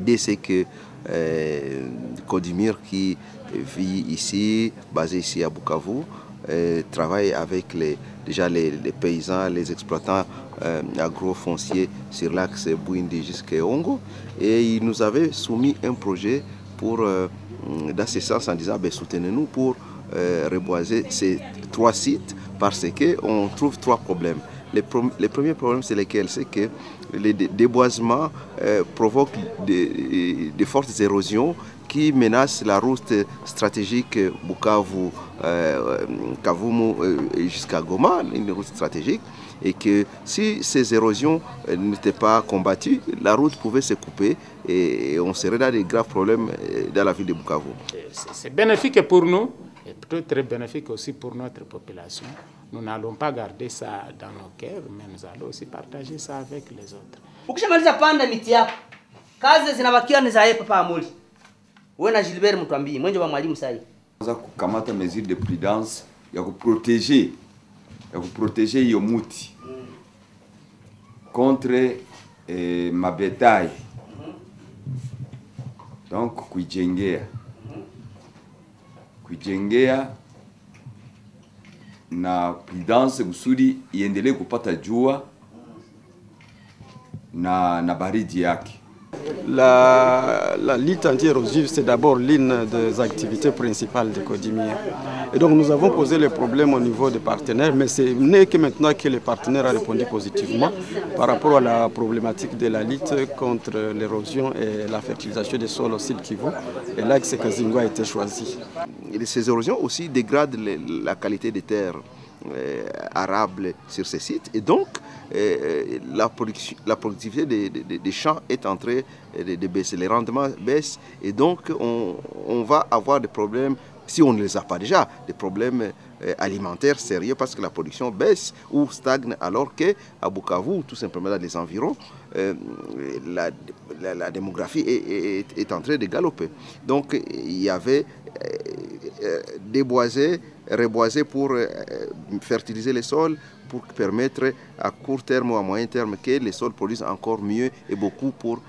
l'idée c'est que Codimir qui vit ici, basé ici à Bukavu, travaille avec déjà les paysans, les exploitants agrofonciers sur l'axe Bouindi jusqu'à Ongo. Et il nous avait soumis un projet pour, dans ce sens en disant soutenez-nous pour reboiser ces 3 sites parce qu'on trouve 3 problèmes. Les premiers problèmes, c'est lesquels? C'est que les déboisements provoquent de fortes érosions qui menacent la route stratégique Bukavu, Kavumu jusqu'à Goma, une route stratégique, et que si ces érosions n'étaient pas combattues, la route pouvait se couper et on serait dans de graves problèmes dans la ville de Bukavu. C'est bénéfique pour nous et plutôt très bénéfique aussi pour notre population. Nous n'allons pas garder ça dans nos cœurs, mais nous allons aussi partager ça avec les autres. Ukishamaliza panda miti yako, kazi zinabakia ni za yeye papa Amuli. Wewe na Gilbert mtuambie, mwenje wa mwalimu sasa. Za kukamata mesure de prudence ya kuprotéger hiyo muti contre mabetail. Donc kuijengea na prudence kusudi iendelee kupata jua na baridi yake. La lutte anti-érosive, c'est d'abord l'une des activités principales de Codimir. Et donc nous avons posé le problème au niveau des partenaires, mais ce n'est que maintenant que les partenaires ont répondu positivement par rapport à la problématique de la lutte contre l'érosion et la fertilisation des sols au Sud Kivu. Et l'axe Kazingo a été choisi. Et ces érosions aussi dégradent la qualité des terres arables sur ces sites et donc la productivité des champs est en train de baisser, les rendements baissent et donc on va avoir des problèmes, si on ne les a pas déjà, des problèmes alimentaires sérieux parce que la production baisse ou stagne alors qu'à Bukavu, tout simplement dans les environs, la démographie est en train de galoper. Donc il y avait déboiser, reboiser pour fertiliser les sols, pour permettre à court terme ou à moyen terme que les sols produisent encore mieux et beaucoup pour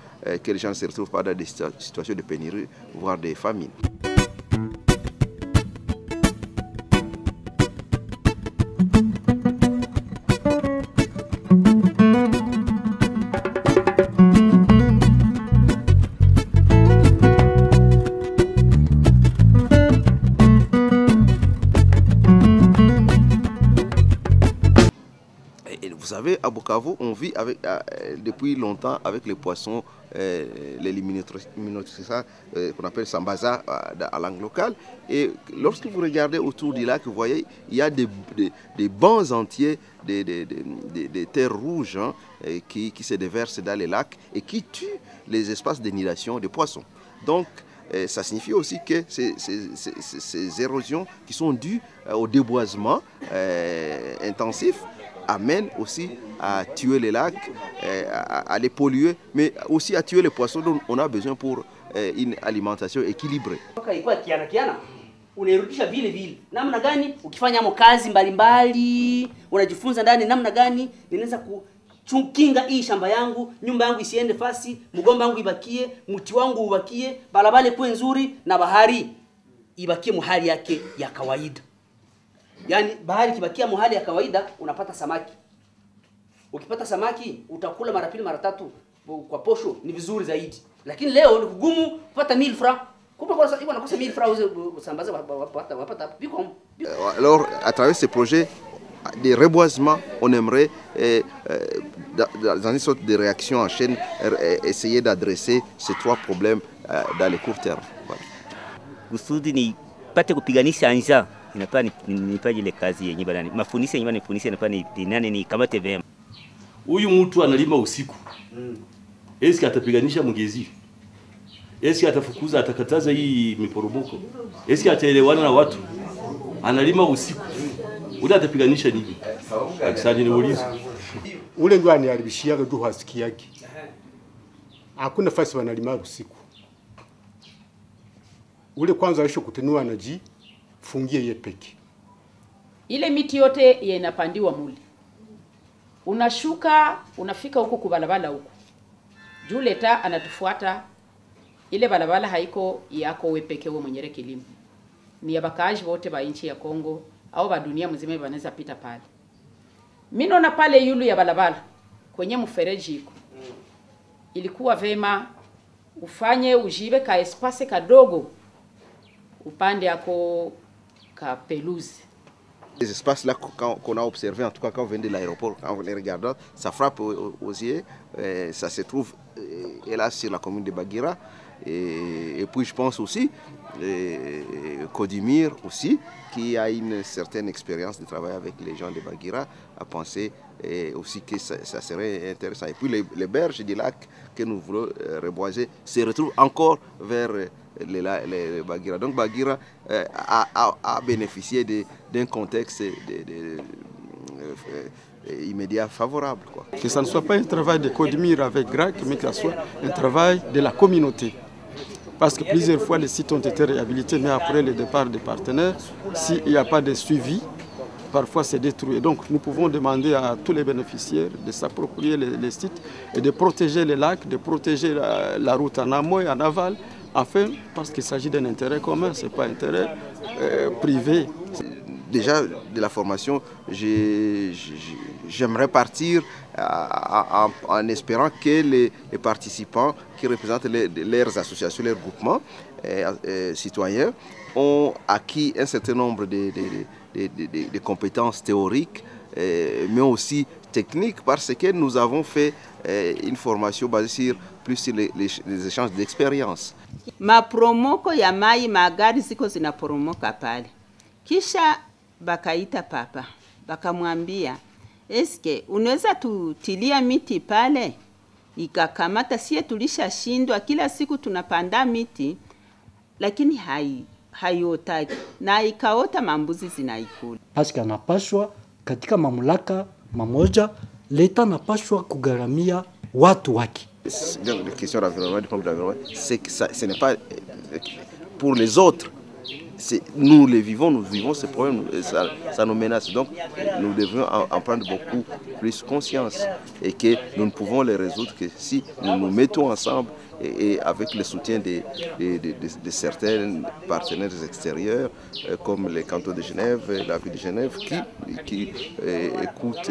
que les gens ne se retrouvent pas dans des situations de pénurie, voire des famines. Vous savez, à Bukavu, on vit depuis longtemps avec les poissons, les liminotriciens qu'on appelle sambaza à langue locale. Et lorsque vous regardez autour du lac, vous voyez, il y a des bancs entiers, des terres rouges qui se déversent dans les lacs et qui tuent les espaces d'annihilation des poissons. Donc, ça signifie aussi que ces érosions qui sont dues au déboisement intensif amène aussi à tuer les lacs, à les polluer, mais aussi à tuer les poissons dont on a besoin pour une alimentation équilibrée. Unairudisha vile vile. Namna gani ukifanya kazi mbalimbali, unajifunza ndani namna gani ninaweza kukinga hii shamba yangu, nyumba yangu isiende fasi, mgomba wangu ibakie, mti wangu ubakie, barabara kuwe nzuri na bahari ibakie mahali yake ya kawaida. Yani bahari kibakia mahali ya kawaida unapata samaki. Ukipata samaki utakula mara 2 mara 3 kwa posho, ni vizuri zaidi. Lakini leo ni kugumu kupata 1000 francs. Kumbe kwa sababu unakosa 1000 francs usambaza wapata biko. Alors à travers ce projet de reboisement, on aimerait dans une sorte de réaction en chaîne essayer d'adresser ces 3 problèmes dans le court terme. Kusudi ni pate kupiganisha njaa. Inapa nipaje ile kazi yenyewe bana. Mafunisi yenyewe nifunisi inapa ni nani ni kamate vema. Huyu mtu analima usiku. Eski atapiganisha mgezi? Eski atafukuza atakataza hii miporomoko? Eski ataelewana na watu? Analima usiku. Ule atapiganisha nini? Akisani ni ulizo. Ule ndo aniharibishia tu hasiki yake. Hakuna fasi wanalima usiku. Ule kwanza aisho kutenua anaji fungie ye peke. Ile miti yote inapandiwa muli. Unashuka, unafika huko kubalabala huko. Juleta anatufuata ile balabala haiko yako wewe pekee wewe mwenyewe kilimo, ni ya bakaaji wote ba nchi ya Kongo au ba dunia mzima wanaweza pita pale. Mimi naona pale yulu ya balabala kwenye mfereji iko, ilikuwa vema ufanye ujibe ka espace kadogo upande yako ka pelouse. Les espaces-là qu'on a observés, en tout cas quand on vient de l'aéroport, quand on les regarde, ça frappe aux yeux. Ça se trouve hélas sur la commune de Bagira. Et puis je pense aussi Kodimir aussi, qui a une certaine expérience de travail avec les gens de Bagira, a pensé aussi que ça serait intéressant. Et puis les berges du lac que nous voulons reboiser se retrouvent encore vers les Bagira. Donc Bagira a bénéficié d'un contexte immédiat favorable, quoi. Que ça ne soit pas un travail de Kodimir avec GRAC, mais que ce soit un travail de la communauté. Parce que plusieurs fois les sites ont été réhabilités, mais après le départ des partenaires, s'il n'y a pas de suivi, parfois c'est détruit. Donc nous pouvons demander à tous les bénéficiaires de s'approprier les sites et de protéger les lacs, de protéger la route en amont et en aval, afin, parce qu'il s'agit d'un intérêt commun, ce n'est pas un intérêt privé. Déjà de la formation, j'aimerais partir en espérant que les participants qui représentent leurs associations, leurs groupements citoyens ont acquis un certain nombre de compétences théoriques, mais aussi techniques, parce que nous avons fait une formation basée plus sur les échanges d'expérience. Mapromoko ya mai magari ziko zinaporomoka pale. Kisha bakaita papa, bakamwambia, eske unaweza tutilia miti pale? Ikakamata, sie tulishashindwa, kila siku tunapanda miti, lakini haiotaki, na ikaota mambuzi zinaikula. Paske anapashwa katika mamlaka mamoja, leta napashwa kugharamia watu wake. Donc, la question d'environnement, c'est que ce n'est pas pour les autres. Nous les vivons, nous vivons ces problèmes, ça nous menace. Donc nous devons en prendre beaucoup plus conscience et que nous ne pouvons les résoudre que si nous nous mettons ensemble et avec le soutien de certains partenaires extérieurs comme les cantons de Genève, la ville de Genève qui écoutent,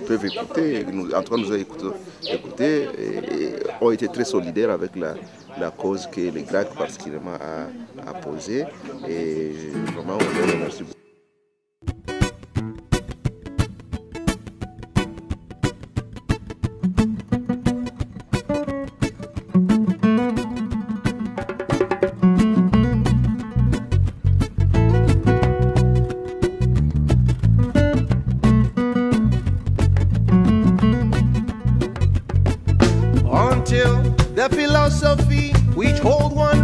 peuvent écouter, en tout cas nous avons écouté et ont été très solidaires avec la cause que les GRAC particulièrement a posée, et vraiment on les remercie beaucoup. Until the philosophy which hold one